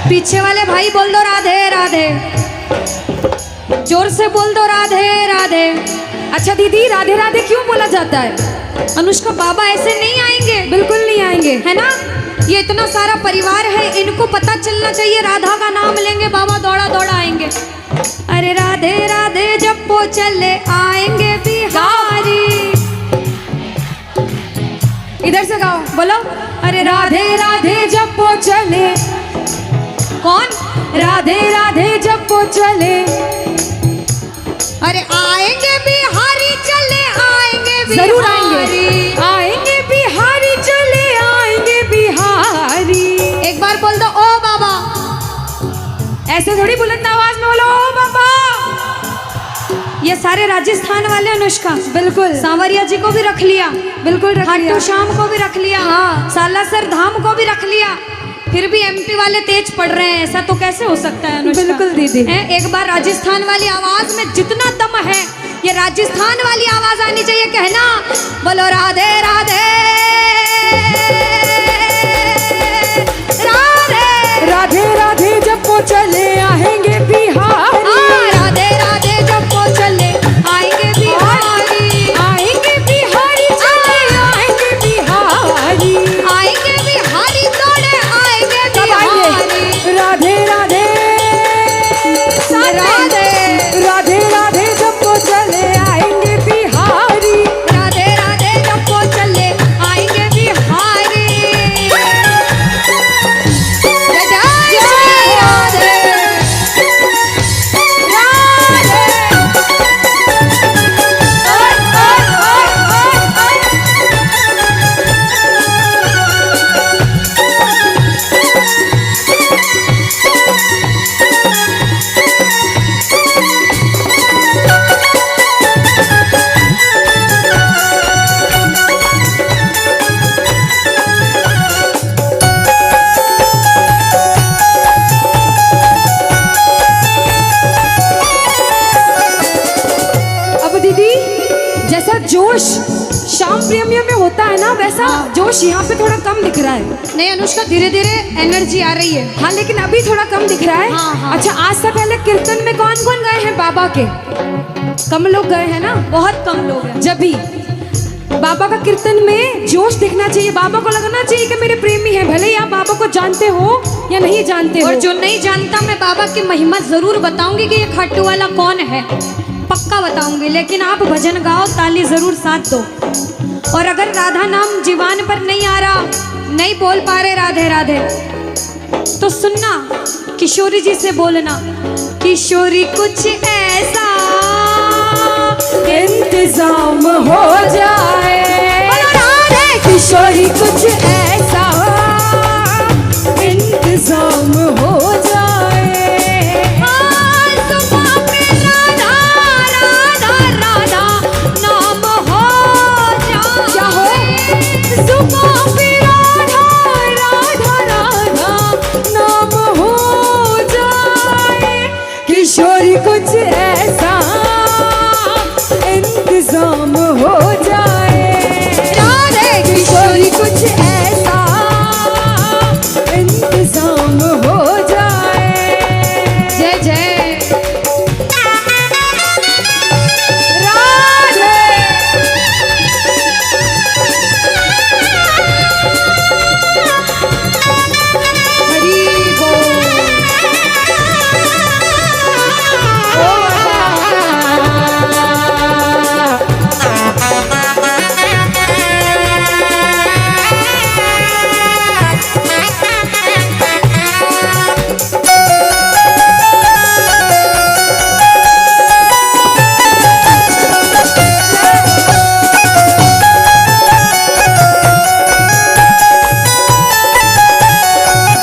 पीछे वाले भाई बोल दो राधे राधे। जोर से बोल दो राधे राधे। अच्छा दीदी, राधे राधे क्यों बोला जाता है? अनुष्का, बाबा ऐसे नहीं आएंगे, बिल्कुल नहीं आएंगे, है ना। ये इतना सारा परिवार है, इनको पता चलना चाहिए राधा का नाम लेंगे बाबा दौड़ा दौड़ा आएंगे। अरे राधे राधे जब वो चले आएंगे बिहारी। इधर से गाओ, बोलो। अरे राधे राधे जब वो चले। कौन? राधे राधे जब वो चले। अरे आएंगे बिहारी, चले आएंगे बिहारी। जरूर आएंगे, आएंगे बिहारी, चले आएंगे बिहारी। एक बार बोल दो ओ बाबा। ऐसे थोड़ी बुलंद आवाज में बोलो ओ बाबा। ये सारे राजस्थान वाले अनुष्का। बिल्कुल। सांवरिया जी को भी रख लिया, बिल्कुल रख लिया। खाटू श्याम को भी रख लिया, हाँ। सालासर धाम को भी रख लिया। फिर भी एमपी वाले तेज पढ़ रहे हैं, ऐसा तो कैसे हो सकता है अनुष्का? बिल्कुल दीदी। एक बार राजस्थान वाली आवाज में जितना दम है, ये राजस्थान वाली आवाज आनी चाहिए। कहना बोलो राधे राधे राधे राधे राधे जब वो चले आएंगे बिहारी। राधे राधे जब वो चले आएंगे बिहारी। आएंगे बिहारी, चले आएंगे बिहारी। आएंगे बिहारी, दौड़े आएंगे बिहारी। राधे राधे राधे राधे राधे जब वो चले आएंगे बिहारी। राधे राधे जब वो चले आएंगे बिहारी। जय जय श्री राधे अब दीदी, जैसा जोश शाम प्रेमियों में होता है ना, वैसा जोश यहाँ पे थोड़ा कम दिख रहा है। नहीं अनुष्का, धीरे धीरे एनर्जी आ रही है। हाँ, लेकिन अभी थोड़ा कम दिख रहा है। हाँ, हाँ। अच्छा, आज से पहले कीर्तन में कौन कौन गए हैं बाबा के? कम लोग गए हैं ना, बहुत कम लोग हैं। जब भी बाबा का कीर्तन में जोश दिखना चाहिए, बाबा को लगना चाहिए कि मेरे प्रेमी हैं, भले ही आप बाबा को जानते हो या नहीं जानते हो। और जो नहीं जानता, मैं बाबा की महिमा जरूर बताऊंगी कि ये खाटू वाला कौन है, पक्का बताऊंगी। लेकिन आप भजन गाओ, ताली जरूर साथ दो। और अगर राधा नाम जीवान पर नहीं आ रहा, नहीं बोल पा रहे राधे राधे, तो सुनना, किशोरी जी से बोलना, किशोरी कुछ ऐसा इंतजाम हो जाए। बोलो राधे किशोरी कुछ फिर राधा राधा राधा नाम हो जाए। किशोरी कुछ ऐसा इंतजाम हो जाए। राधे किशोरी कुछ ऐसा इंतजाम हो जाए। जय जय राधे। हरि बोल।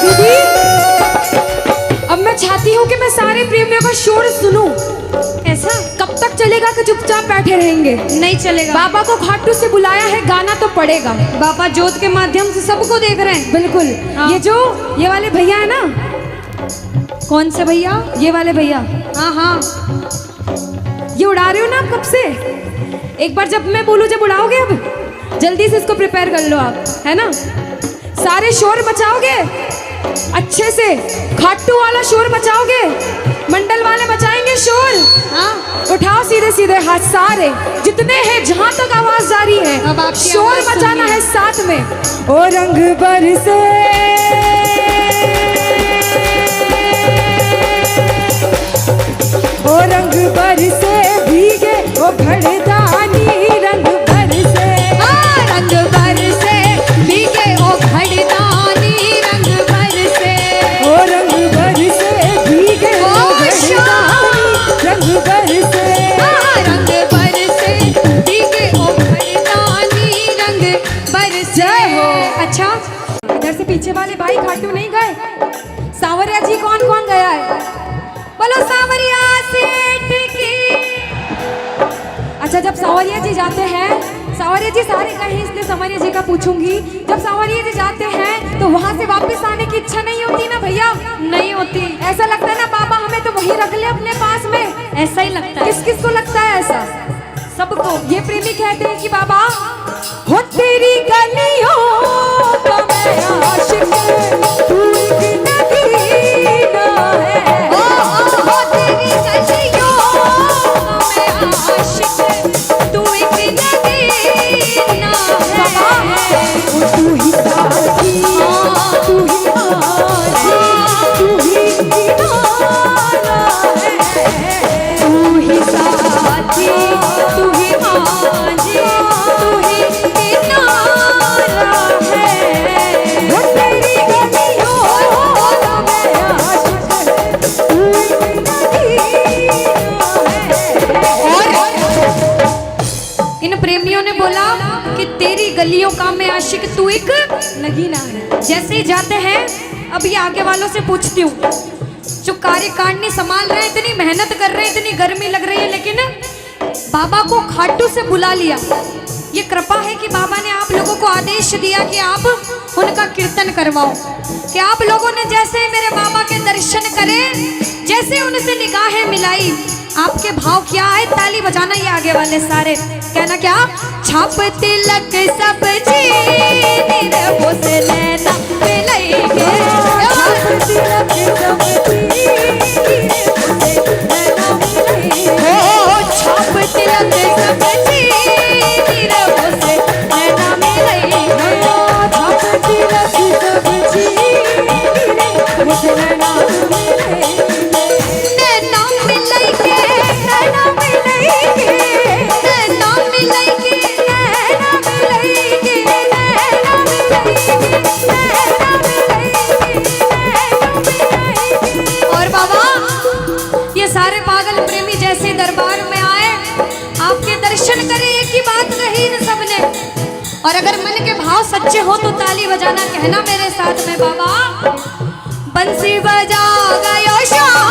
दीदी, अब मैं चाहती हूँ कि मैं सारे प्रेमियों का शोर सुनूं। ऐसा कब तक चलेगा कि चुपचाप बैठे रहेंगे? नहीं चलेगा। बाबा को खाटू से बुलाया है, गाना तो पड़ेगा। बाबा जोत के माध्यम से सबको देख रहे हैं। बिल्कुल। हाँ। ये वाले भैया है ना, कौन से भैया? ये वाले भैया, हाँ हाँ। ये उड़ा रहे हो ना आप कब से? एक बार जब मैं बोलूं, जब उड़ाओगे, अब जल्दी से इसको प्रिपेयर कर लो आप, है ना? सारे शोर मचाओगे अच्छे से, खाटू वाला शोर मचाओगे, मंडल वाले मचाएंगे शोर। हाँ। उठाओ सीधे सीधे हाथ सारे जितने हैं, जहां तक आवाज जारी है अब आपकी शोर आवाज मचाना सुनिए। है साथ में। ओ रंग बरसे ओ रंग बरसे भीगे ओ घड़दानी रंग बरसे। हाँ, रंग बरसे भीगे ओ घड़दानी रंग बरसे। ओ रंग बरसे भीगे ओ ओ घड़दानी रंग बरसे। हाँ, रंग बरसे भीगे ओ घड़दानी रंग बरसे। जय हो। अच्छा, इधर से पीछे वाले भाई खाटू नहीं गए? सावरिया जी कौन कौन गया है? बोलो सावरिया सेठ की। अच्छा, जब सावरिया जी जाते हैं, सावरिया जी सारे गए हैं इसलिए सावरिया जी का पूछूंगी। जब सावरिया जी जाते हैं तो वहां से वापस आने की इच्छा नहीं होती ना भैया? नहीं होती। ऐसा लगता है ना बाबा हमें तो वही रख ले अपने पास में। ऐसा ही लगता है किस किस को लगता है ऐसा? सबको। ये प्रेमी कहते हैं कि बाबा हो तेरी गलियों का मैं आशिक, तू एक नगीना है। ओ तेरी गलियों का मैं आशिक, तू एक नगीना है। तू ही साथी, तू ही आजी, तू ही दीवाना है। तू ही साथी, तू ही आजी, तू ही किनारा है। वो तेरी गलियों का मैं आशिक, तू एक नगीना है। इन प्रेमियों ने बोला कि तेरी गलियों का मैं आशिक, तू एक नगीना है। जैसे ही जाते हैं, अब ये आगे वालों से पूछती हूँ, जो कार्य कांडनी संभाल रहे हैं, इतनी मेहनत कर रहे हैं, इतनी गर्मी लग रही है, लेकिन बाबा को खाटू से बुला लिया। ये कृपा है कि बाबा ने आप लोगों को आदेश दिया कि आप उनका कीर्तन करवाओ, कि आप लोगों ने जैसे मेरे बाबा के दर्शन करे, जैसे उनसे निगाहें मिलाई, आपके भाव क्या है? ताली बजाना ये आगे वाले सारे, कहना क्या? छाप तिलक सब नीरवों से नैना मिलाएंगे। छाप तिलक सब ओ छाप तिलक सब नीरवों से नैना मिलाएंगे। छाप तिलक सब मुझे नैना नैना मिलाएंगे, नैना मिलाएंगे, नैना मिलाएंगे, नैना मिलाएंगे, नैना मिलाएंगे, नैना मिलाएंगे, नैना मिलाएंगे। और बाबा, ये सारे पागल प्रेमी जैसे दरबार में आए, आपके दर्शन करे, एक ही बात कही इन सबने। और अगर मन के भाव सच्चे हो तो ताली बजाना, कहना मेरे साथ में बाबा, बंसी बजा गयो श्याम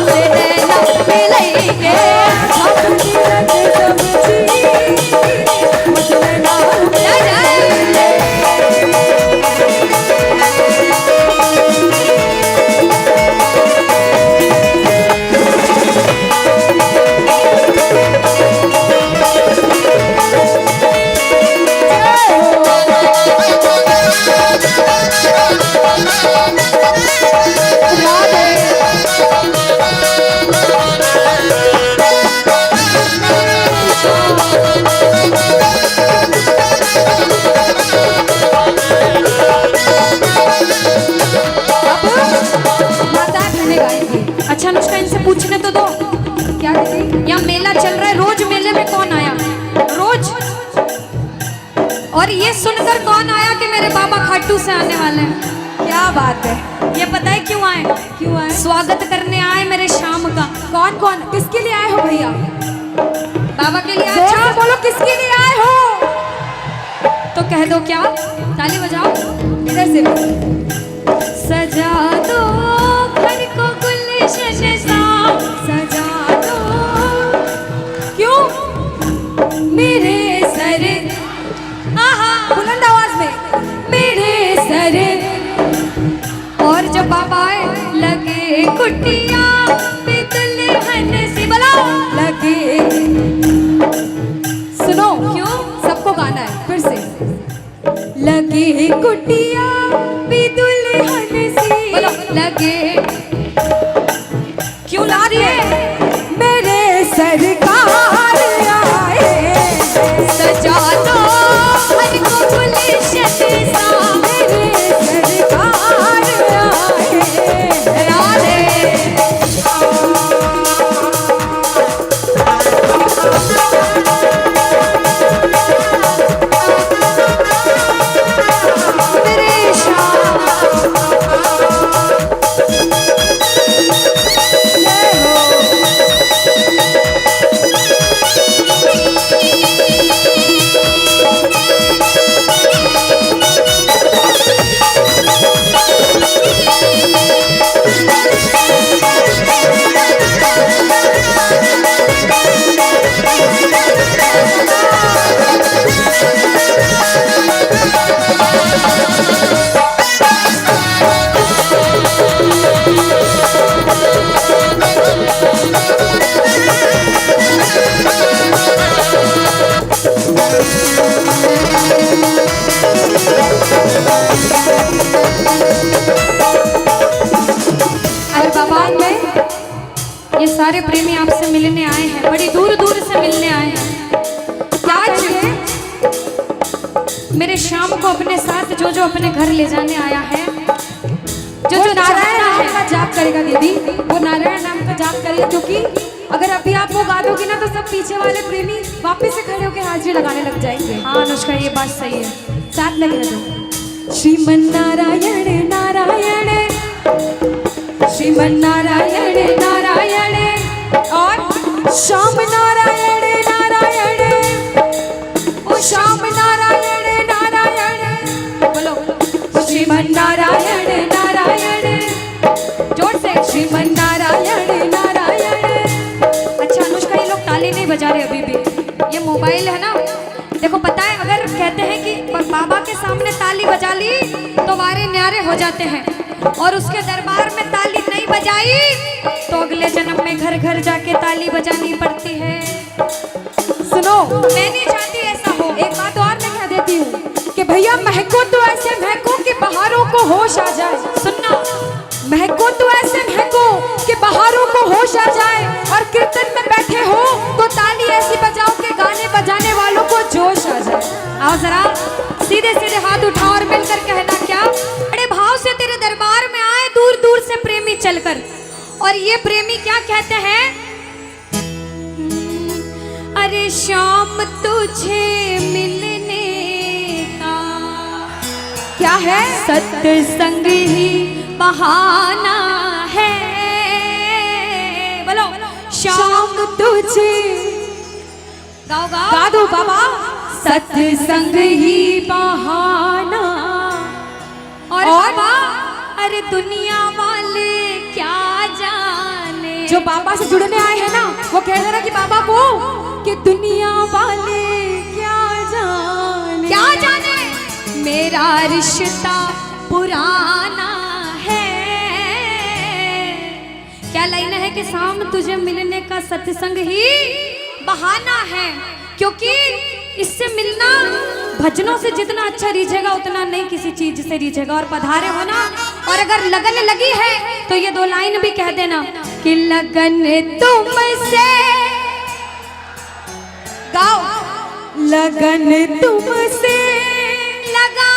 से नैना मिलाएंगे। छाप तिलक सब मुझे नैना जय जय। और ये सुनकर कौन आया कि मेरे बाबा खाटू से आने वाले हैं? क्या बात है। ये पता है क्यों आए? क्यों आए? स्वागत करने आए मेरे शाम का। कौन कौन किसके लिए आए हो भैया? बाबा के लिए। जोर से बोलो किसके लिए आए हो? तो कह दो क्या? ताली बजाओ। इधर से भी। सजा दो घर को गुलशन सा, सजा दो। क्यों? मेरे सर, आहा बुलंद आवाज में। मेरे सर। और जब बाबा आए लगे कुटिया पे दुल्हन से, बोलो लगे। सुनो क्यों? सबको गाना है फिर से। लगे कुटिया भी दुल्हन सी, बोलो लगे। क्यों ला दिए? मेरे सरकार आए। सजा दो घर को गुलशन सा, मेरे सरकार आए। राधे। मेरे शाम अरे बाबा में ये सारे प्रेमी आपसे मिलने आए हैं, बड़ी दूर दूर से मिलने आए हैं। आज मेरे शाम को अपने साथ जो जो अपने घर ले जाने आया है, जो जो नारायण नाम नाम का जाप करेगा दीदी, वो नारायण नाम का जाप करेगा, क्योंकि अगर अभी आप वो गा दोगी ना तो सब पीछे वाले प्रेमी वापस से खड़े होकर हाजिरी लगाने लग जाएंगे। हाँ अनुष्का ये बात सही है। साथ में कह दो। श्रीमन नारायण नारायण, श्रीमन नारायण नारायण, और श्याम नारायण नारायण, ओ श्याम नारायण नारायण। बोलो श्रीमन नारायण नारायण, जोर से श्रीमन नारायण नारायण। अच्छा अनुष्का ये लोग ताली नहीं बजा रहे अभी भी, ये मोबाइल है ना। देखो पता है अगर कहते हैं कि बाबा के सामने ताली बजा ली तो वारे न्यारे हो जाते हैं, और उसके दरबार में ताली नहीं बजाई तो अगले जन्म में घर घर जाके ताली बजानी पड़ती है। सुनो, मैं नहीं चाहती ऐसा हो। एक बात और मैं कह देती हूँ कि भैया महको तो ऐसे महको कि बहारों को होश आ जाए। सुनना, महको तो ऐसे महको कि बहारों को होश आ जाए, और कीर्तन में बैठे हो तो ताली ऐसी बजाओ कि गाने बजाने वालों को जोश आ जाए। आओ जरा सीधे सीधे हाथ उठाओ और मिलकर कहना क्या? बड़े भाव से तेरे दरबार में आए दूर दूर से प्रेमी चलकर, और ये प्रेमी क्या कहते हैं? अरे शाम तुझे मिलने का क्या है? सत्संग ही बहाना है। बोलो शाम तुझे गाओ गाओ गा दो बाबा। सत्संग ही बहाना। और बाबा अरे दुनिया वाले क्या जाने। जो बाबा से जुड़ने आए हैं ना, वो कह रहे कि बाबा को कि दुनिया वाले क्या जाने, क्या जाने मेरा रिश्ता पुराना है। क्या लाइन है कि शाम तुझे मिलने का सत्संग ही बहाना है, क्योंकि इससे मिलना भजनों से जितना अच्छा रीझेगा उतना नहीं किसी चीज से रीझेगा। और पधारे हो ना, और अगर लगन लगी है तो ये दो लाइन भी कह देना कि लगन तुमसे, गाओ लगन तुमसे लगा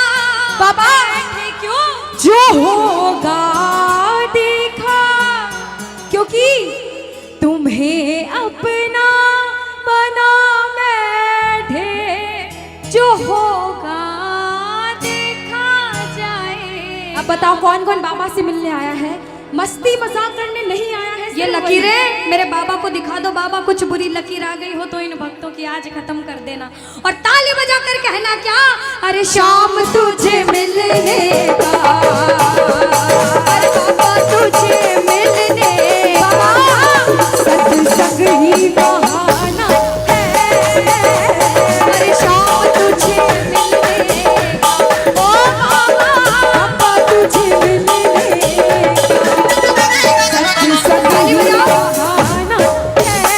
बाबा, क्यों जो होगा देखा, क्योंकि तुम्हें अपना बना बैठे, जो होगा देखा जाए। अब बताओ कौन कौन बाबा से मिलने आया है, मस्ती मजाक करने नहीं आया है। ये लकीरें मेरे बाबा को दिखा दो। बाबा कुछ बुरी लकीर आ गई हो तो इन भक्तों की आज खत्म कर देना और ताली बजा कर कहना क्या, अरे शाम तुझे मिलने का, अरे बाबा तुझे मिलने का, सत्संग ही बहाना है, अरे शाम तुझे मिलने का, ओ बाबा तुझे मिलने सत्संग ही बहाना है।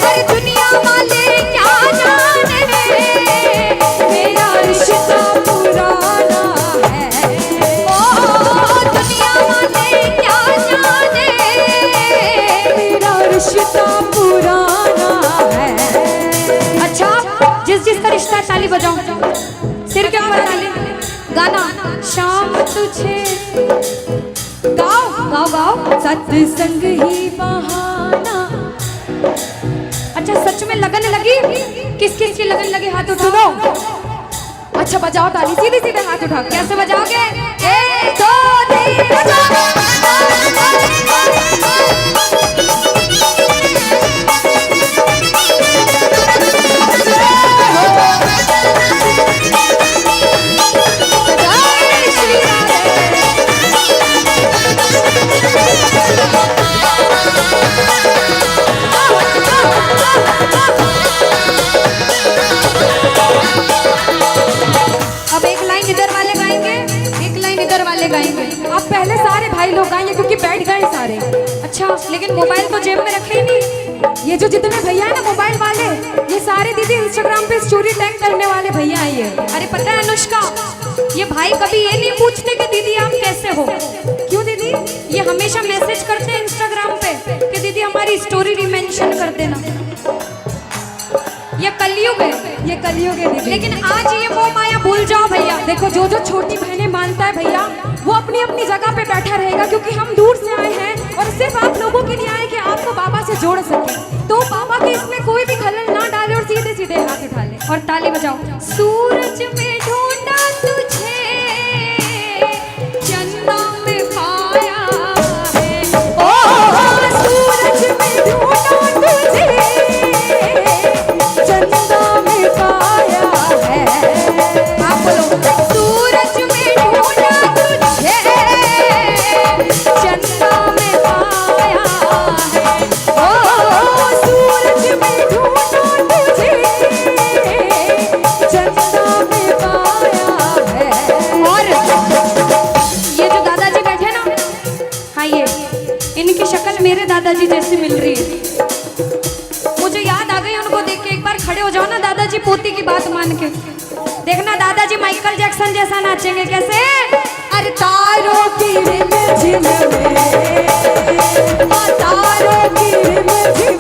अरे दुनिया वाले क्या जाने मेरा रिश्ता पुराना है, ओ दुनिया वाले क्या जाने मेरा रिश्ता पुराना है। अच्छा जिस जिसका रिश्ता है ताली बजाओ, सिर के ऊपर ताली। गाना शाम तुझे, गाओ गाओ गाओ। सत्संग ही बहाना। अच्छा सच में लगन लगी, किस किस की लगन लगी हाथ उठाओ। सुनो, अच्छा बजाओ ताली, सीधे सीधे हाथ उठा के। कैसे बजाओगे? 1 2 3 बजाओ। जय श्री अब एक लाइन इधर वाले गाएंगे, एक लाइन इधर वाले गाएंगे। अब पहले सारे भाई लोग गाएंगे क्योंकि बैठ गए सारे। अच्छा लेकिन मोबाइल तो जेब में रखे ही नहीं। ये जो जितने भैया है ना मोबाइल वाले, ये सारे दीदी इंस्टाग्राम पे स्टोरी टैग करने वाले भैया हैं ये। अरे पता है अनुष्का, ये भाई कभी ये नहीं पूछते कि दीदी आप कैसे हो। क्यों दीदी? ये हमेशा मैसेज करते हैं इंस्टाग्राम पे कि दीदी हमारी स्टोरी रिमेंशन कर देना। ये कलयुग है, ये कलयुग है दीदी। लेकिन आज ये मोह माया भूल जाओ भैया। देखो जो जो छोटी बहनें मानता है भैया, वो अपनी अपनी जगह पे बैठा रहेगा, क्योंकि हम दूर से आए हैं और सिर्फ आप लोगों के लिए आए कि आपको बाबा से जोड़ सके। तो बाबा के इसमें कोई भी खलल ना डाले और सीधे सीधे हाथ उठा ले और ताली बजाओ। सूरज में ढूंढा तुझे, चंदा में पाया है। ओ सूरज में ढूंढा तुझे, चंदा में पाया है। आप बोलो सूरज में ढूंढा तुझे, चंदा में पाया है। ओ सूरज में ढूंढा तुझे, चंदा में पाया है। और ये जो दादाजी बैठे ना, हाँ ये इनकी शक्ल मेरे दादाजी जैसी मिल रही है। मुझे याद आ गई उनको देख के। एक बार खड़े हो जाओ ना दादाजी पोती की बात मान के, देखना दादाजी माइकल जैक्सन जैसा नाचेंगे। कैसे? अरे तारों की रिमझिम में, तारों की रिमझिम